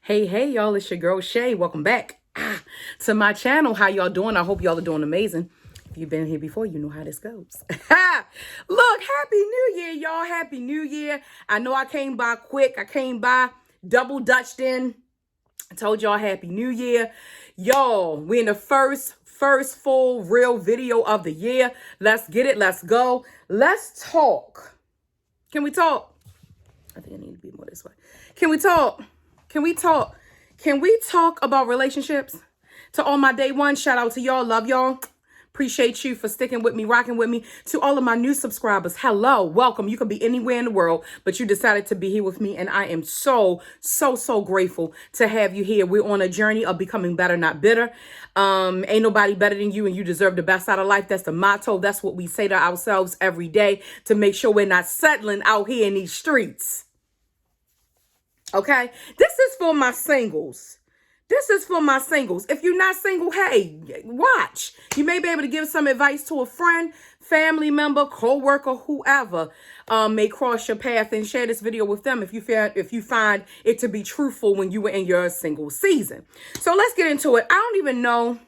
Hey, y'all, it's your girl Shay. Welcome back to my channel. How y'all doing? I hope y'all are doing amazing. If you've been here before, you know how this goes. Look, Happy New Year, y'all. Happy New Year. I know I came by quick. I came by double dutched in. I told y'all Happy New Year. Y'all, we're in the first full real video of the year. Let's get it. Let's go. Let's talk. Can we talk? I think I need to be more this way. Can we talk? Can we talk? Can we talk about relationships? To all my day one, shout out to y'all. Love y'all. Appreciate you for sticking with me, rocking with me. To all of my new subscribers, hello, welcome. You could be anywhere in the world, but you decided to be here with me. And I am so grateful to have you here. We're on a journey of becoming better, not bitter. Ain't nobody better than you, and you deserve the best out of life. That's the motto. That's what we say to ourselves every day to make sure we're not settling out here in these streets. Okay, this is for my singles. This is for my singles. If you're not single, hey, watch. You may be able to give some advice to a friend, family member, co-worker, whoever may cross your path, and share this video with them if you find it to be truthful when you were in your single season. So let's get into it. I don't even know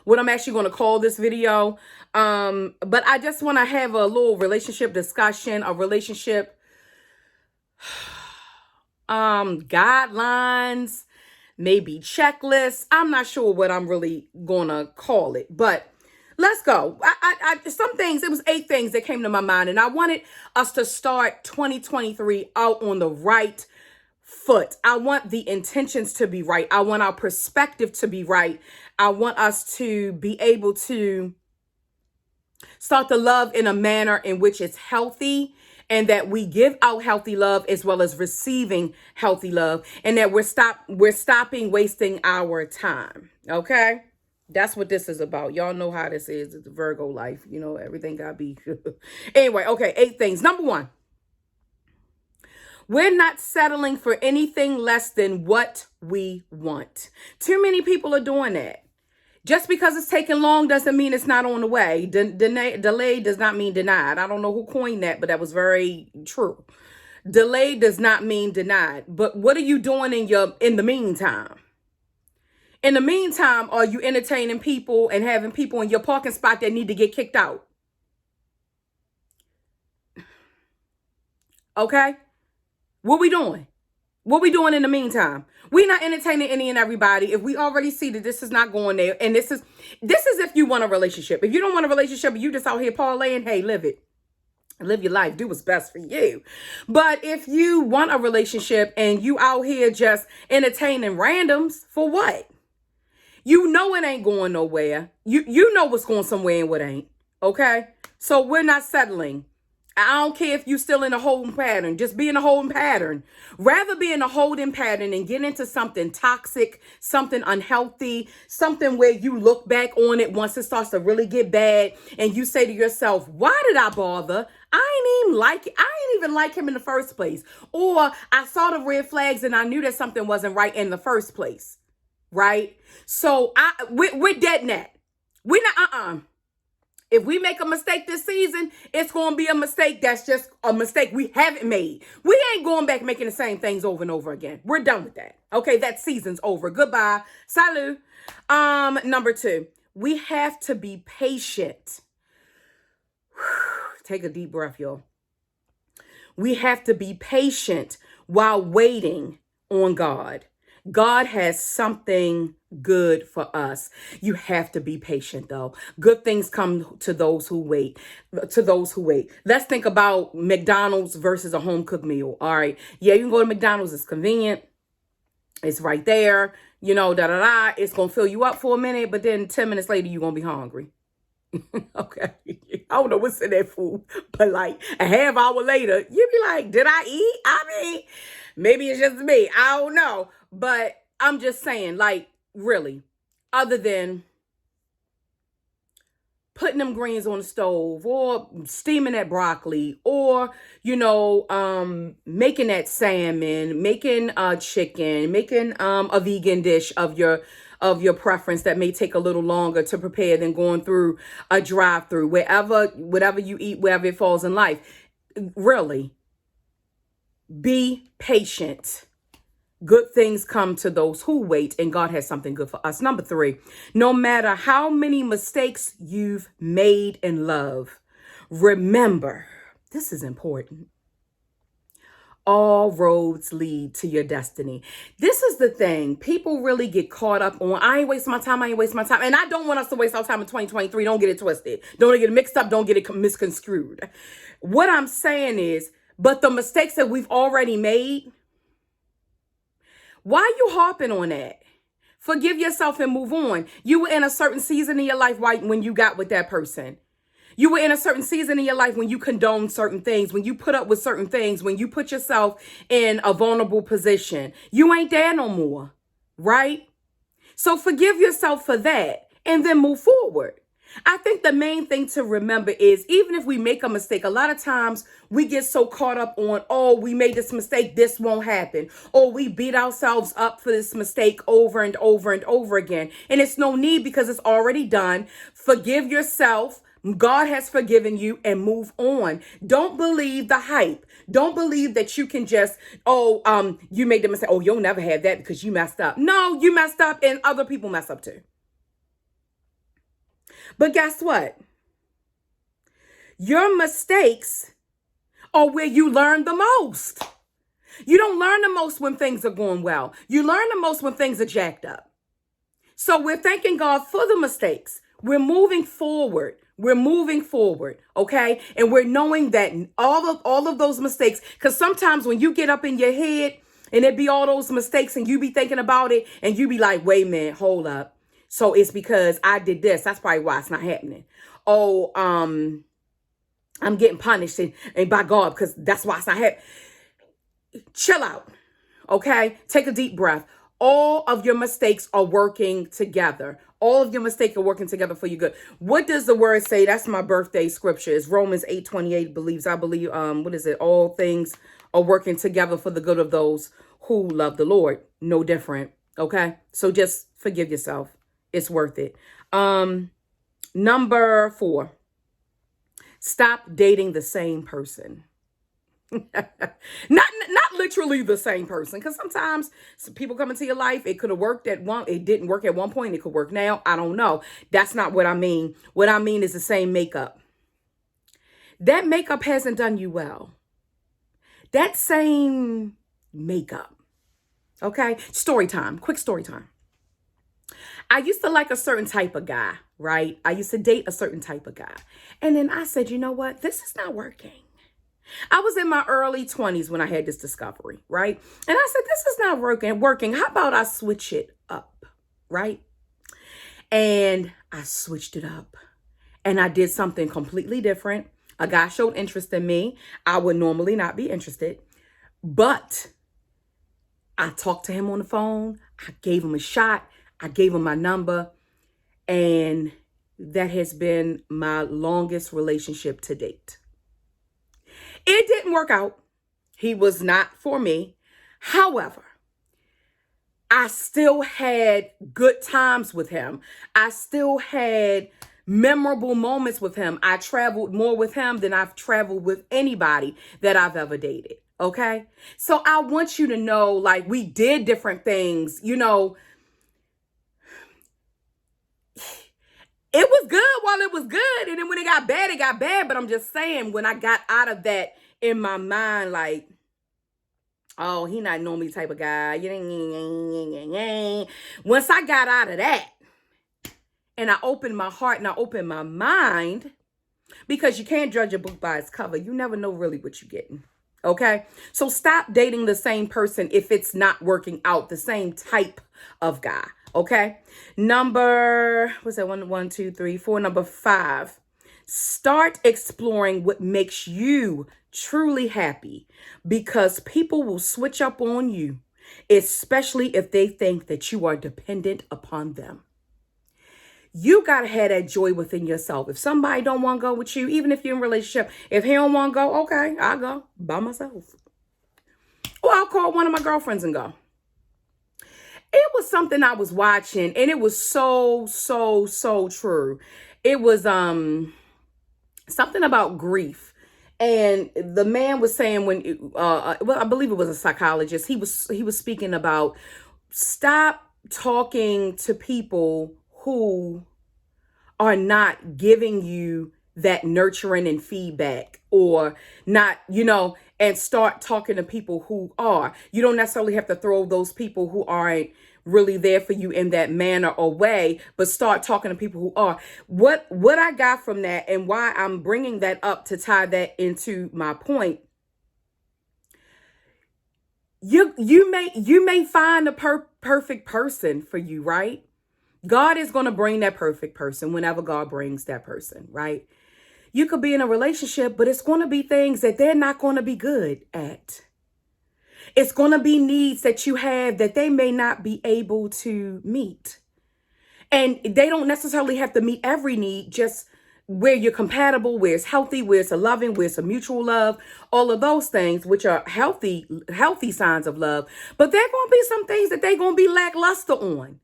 what I'm actually going to call this video, but I just want to have a little relationship discussion, a relationship guidelines, maybe checklists. I'm not sure what I'm really gonna call it, but let's go. Some things, it was 8 things that came to my mind, and I wanted us to start 2023 out on the right foot. I want the intentions to be right. I want our perspective to be right. I want us to be able to start to love in a manner in which it's healthy, and that we give out healthy love as well as receiving healthy love, and that we're stopping wasting our time. Okay? That's what this is about. Y'all know how this is. It's the Virgo life. You know, everything gotta be. Anyway, okay, 8 things. Number 1, we're not settling for anything less than what we want. Too many people are doing that. Just because it's taking long doesn't mean it's not on the way. Delay does not mean denied. I don't know who coined that, but that was very true. Delay does not mean denied. But what are you doing in the meantime? In the meantime, are you entertaining people and having people in your parking spot that need to get kicked out? Okay? What we doing? What we doing in the meantime? We're not entertaining any and everybody. If we already see that this is not going there, and this is if you want a relationship. If you don't want a relationship, you just out here parlaying, hey, live it. Live your life. Do what's best for you. But if you want a relationship and you out here just entertaining randoms, for what? You know it ain't going nowhere. You know what's going somewhere and what ain't. Okay? So we're not settling. I don't care if you're still in a holding pattern. Just be in a holding pattern. Rather be in a holding pattern and get into something toxic, something unhealthy, something where you look back on it once it starts to really get bad and you say to yourself, why did I bother? I ain't even like him in the first place. Or I saw the red flags and I knew that something wasn't right in the first place. Right? So we're dead net. We're not, If we make a mistake this season, it's going to be a mistake that's just a mistake we haven't made. We ain't going back making the same things over and over again. We're done with that. Okay, that season's over. Goodbye. Salut. Number 2, we have to be patient. Take a deep breath, y'all. We have to be patient while waiting on God. God has something good for us. You have to be patient, though. Good things come to those who wait. Let's think about McDonald's versus a home cooked meal. All right. Yeah, you can go to McDonald's. It's convenient. It's right there. You know, It's going to fill you up for a minute, but then 10 minutes later, you're going to be hungry. Okay. I don't know what's in that food, but like a half hour later, you be like, did I eat? I mean, maybe it's just me. I don't know. But I'm just saying, like, really, other than putting them greens on the stove or steaming that broccoli or, making that salmon, making chicken, making a vegan dish of your preference that may take a little longer to prepare than going through a drive-through, whatever you eat, wherever it falls in life. Really, be patient. Good things come to those who wait, and God has something good for us. Number 3, no matter how many mistakes you've made in love, remember, this is important. All roads lead to your destiny. This is the thing. People really get caught up on, I ain't wasting my time, I ain't wasting my time. And I don't want us to waste our time in 2023. Don't get it twisted. Don't get it mixed up. Don't get it misconstrued. What I'm saying is, but the mistakes that we've already made, why are you harping on that? Forgive yourself and move on. You were in a certain season in your life when you got with that person. You were in a certain season in your life when you condoned certain things, when you put up with certain things, when you put yourself in a vulnerable position. You ain't there no more, right? So forgive yourself for that and then move forward. I think the main thing to remember is, even if we make a mistake, a lot of times we get so caught up on, oh, we made this mistake, this won't happen. Or we beat ourselves up for this mistake over and over and over again. And it's no need, because it's already done. Forgive yourself. God has forgiven you, and move on. Don't believe the hype. Don't believe that you can just, you made the mistake. Oh, you'll never have that because you messed up. No, you messed up, and other people mess up too. But guess what? Your mistakes are where you learn the most. You don't learn the most when things are going well. You learn the most when things are jacked up. So we're thanking God for the mistakes. We're moving forward. We're moving forward, okay? And we're knowing that all of those mistakes, because sometimes when you get up in your head and it be all those mistakes and you be thinking about it and you be like, wait a minute, hold up. So it's because I did this. That's probably why it's not happening. Oh, I'm getting punished and by God, because that's why it's not happening. Chill out, okay? Take a deep breath. All of your mistakes are working together. All of your mistakes are working together for your good. What does the word say? That's my birthday scripture. It's Romans 8:28. I believe, what is it? All things are working together for the good of those who love the Lord. No different. Okay? So just forgive yourself. It's worth it. Number 4, stop dating the same person. Not literally the same person, because sometimes people come into your life. It could have worked it didn't work at one point. It could work now. I don't know. That's not what I mean. What I mean is the same makeup. That makeup hasn't done you well. That same makeup. Okay. Story time. Quick story time. I used to like a certain type of guy, right? I used to date a certain type of guy. And then I said, you know what? This is not working. I was in my early 20s when I had this discovery, right? And I said, this is not working. How about I switch it up, right? And I switched it up and I did something completely different. A guy showed interest in me. I would normally not be interested, but I talked to him on the phone. I gave him a shot. I gave him my number, and that has been my longest relationship to date. It didn't work out. He was not for me. However, I still had good times with him. I still had memorable moments with him. I traveled more with him than I've traveled with anybody that I've ever dated. Okay? So I want you to know, like, we did different things, you know. It was good while it was good. And then when it got bad, it got bad. But I'm just saying, when I got out of that in my mind, like, oh, he not normally the type of guy. Once I got out of that and I opened my heart and I opened my mind, because you can't judge a book by its cover. You never know really what you're getting. Okay? So stop dating the same person if it's not working out, the same type of guy. Okay. Number, what's that? 1, 2, 3, 4. Number 5, start exploring what makes you truly happy, because people will switch up on you, especially if they think that you are dependent upon them. You got to have that joy within yourself. If somebody don't want to go with you, even if you're in a relationship, if he don't want to go, okay, I'll go by myself. Or I'll call one of my girlfriends and go. It was something I was watching, and it was so true. It was something about grief. And the man was saying well, I believe it was a psychologist. He was speaking about stop talking to people who are not giving you that nurturing and feedback, or not, and start talking to people who are. You don't necessarily have to throw those people who aren't really there for you in that manner away, but start talking to people who are. What I got from that, and why I'm bringing that up to tie that into my point, you may find a perfect person for you, right? God is going to bring that perfect person whenever God brings that person, right? You could be in a relationship, but it's going to be things that they're not going to be good at. It's going to be needs that you have that they may not be able to meet. And they don't necessarily have to meet every need, just where you're compatible, where it's healthy, where it's a loving, where it's a mutual love, all of those things, which are healthy signs of love. But there are going to be some things that they're going to be lackluster on.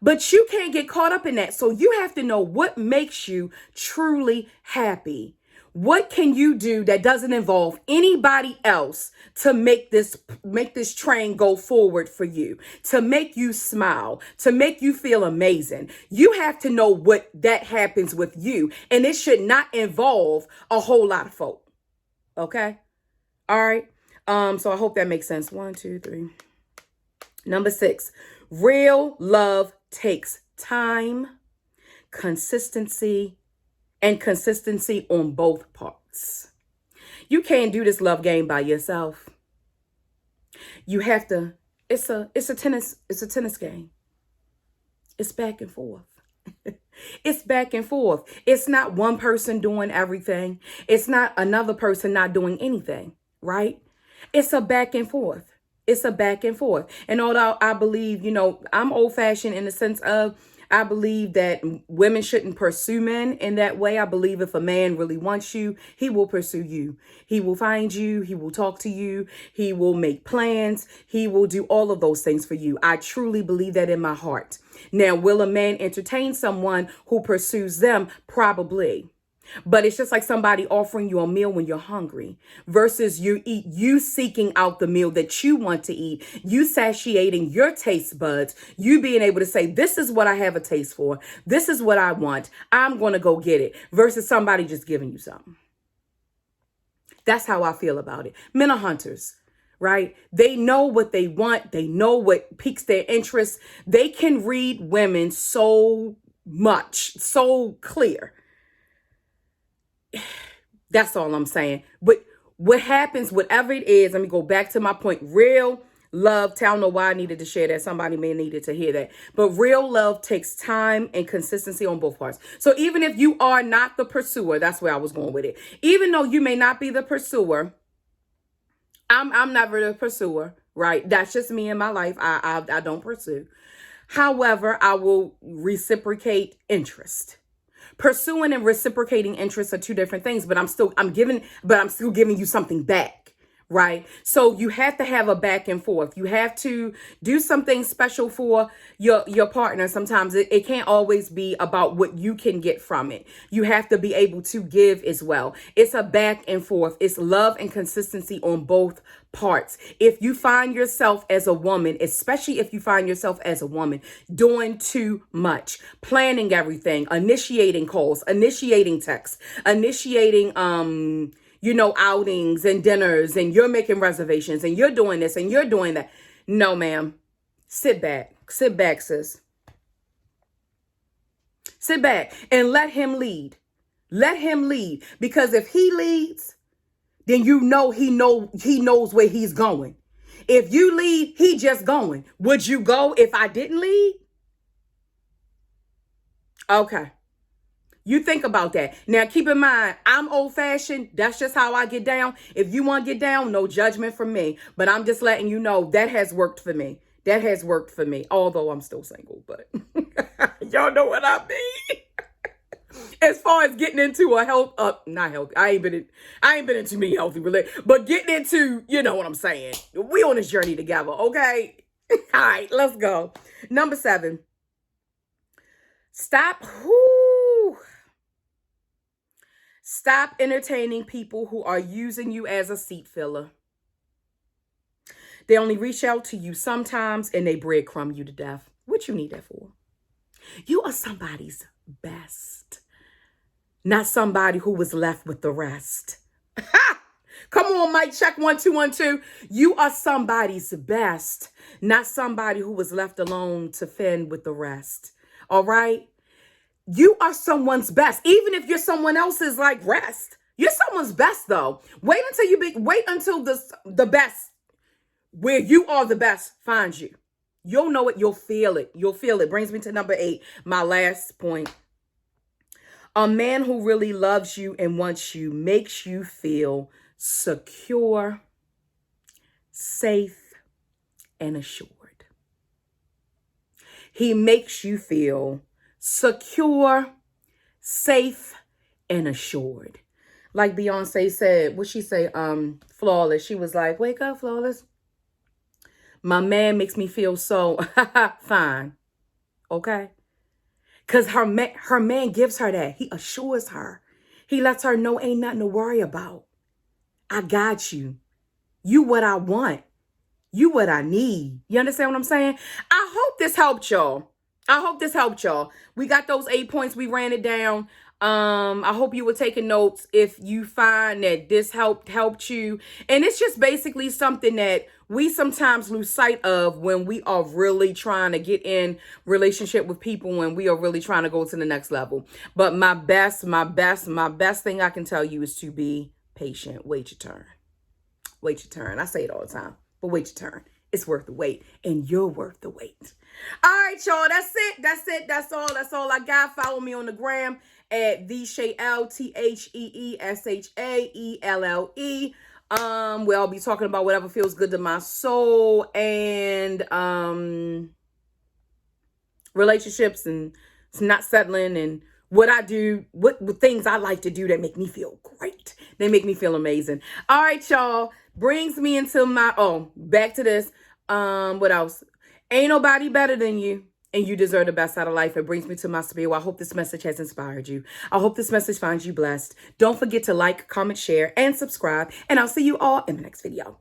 But you can't get caught up in that. So you have to know what makes you truly happy. What can you do that doesn't involve anybody else to make this train go forward for you, to make you smile, to make you feel amazing? You have to know what that happens with you. And it should not involve a whole lot of folk. Okay? All right. So I hope that makes sense. 1, 2, 3. Number 6, real love takes time, consistency on both parts. You can't do this love game by yourself. You have to, it's a tennis game. It's back and forth. It's back and forth. It's not one person doing everything. It's not another person not doing anything, right? It's a back and forth. It's a back and forth. And although I believe, I'm old fashioned in the sense of, I believe that women shouldn't pursue men in that way. I believe if a man really wants you, he will pursue you. He will find you. He will talk to you. He will make plans. He will do all of those things for you. I truly believe that in my heart. Now, will a man entertain someone who pursues them? Probably. But it's just like somebody offering you a meal when you're hungry versus you seeking out the meal that you want to eat, you satiating your taste buds, you being able to say, this is what I have a taste for. This is what I want. I'm going to go get it, versus somebody just giving you something. That's how I feel about it. Men are hunters, right? They know what they want. They know what piques their interest. They can read women so much, so clear. That's all I'm saying. But what happens, whatever it is, let me go back to my point. Real love, I don't know why I needed to share that. Somebody may have needed to hear that. But real love takes time and consistency on both parts. So even if you are not the pursuer, that's where I was going with it. Even though you may not be the pursuer, I'm never the pursuer, right? That's just me in my life. I don't pursue. However, I will reciprocate interest. Pursuing and reciprocating interests are two different things, but I'm still giving you something back, right? So you have to have a back and forth. You have to do something special for your partner. Sometimes it can't always be about what you can get from it. You have to be able to give as well. It's a back and forth. It's love and consistency on both parts. If you find yourself as a woman, especially if you find yourself as a woman doing too much, planning everything, initiating calls, initiating texts, initiating outings and dinners, and you're making reservations and you're doing this and you're doing that. No, ma'am. Sit back, sis. Sit back and let him lead. Let him lead, because if he leads, then he knows where he's going. If you lead, he just going. Would you go if I didn't lead? Okay. You think about that. Now, keep in mind, I'm old-fashioned. That's just how I get down. If you want to get down, no judgment from me. But I'm just letting you know that has worked for me. That has worked for me, although I'm still single. But y'all know what I mean. As far as getting into a not healthy. I ain't been into me healthy relationship, but getting into, you know what I'm saying. We on this journey together, okay? All right, let's go. Number 7. Stop Stop entertaining people who are using you as a seat filler. They only reach out to you sometimes and they breadcrumb you to death. What you need that for? You are somebody's best, not somebody who was left with the rest. Come on, Mike, check 1 2 1 2. You are somebody's best, not somebody who was left alone to fend with the rest. All right? You are someone's best, even if you're someone else's like rest. You're someone's best, though. Wait until the best, where you are the best, finds you. You'll know it. You'll feel it. You'll feel it. Brings me to number 8, my last point. A man who really loves you and wants you makes you feel secure, safe, and assured. He makes you feel secure, safe, and assured. Like Beyonce said, what she say? Flawless. She was like, wake up, Flawless. My man makes me feel so fine. Okay? Because her man gives her that. He assures her. He lets her know ain't nothing to worry about. I got you. You what I want. You what I need. You understand what I'm saying? I hope this helped y'all. We got those 8 points. We ran it down. I hope you were taking notes if you find that this helped you. And it's just basically something that we sometimes lose sight of when we are really trying to get in relationship with people, when we are really trying to go to the next level. But my best thing I can tell you is to be patient. Wait your turn. Wait your turn. I say it all the time, but wait your turn. It's worth the wait, and you're worth the wait. All right, y'all. That's it. That's all I got. Follow me on the gram at TheShaelle, TheShaelle. Where I'll be talking about whatever feels good to my soul and relationships and not settling and what I do, what things I like to do that make me feel great. They make me feel amazing. All right, y'all. Brings me into my, back to this. What else? Ain't nobody better than you, and you deserve the best out of life. It brings me to my spiel. I hope this message has inspired you. I hope this message finds you blessed. Don't forget to like, comment, share, and subscribe, and I'll see you all in the next video.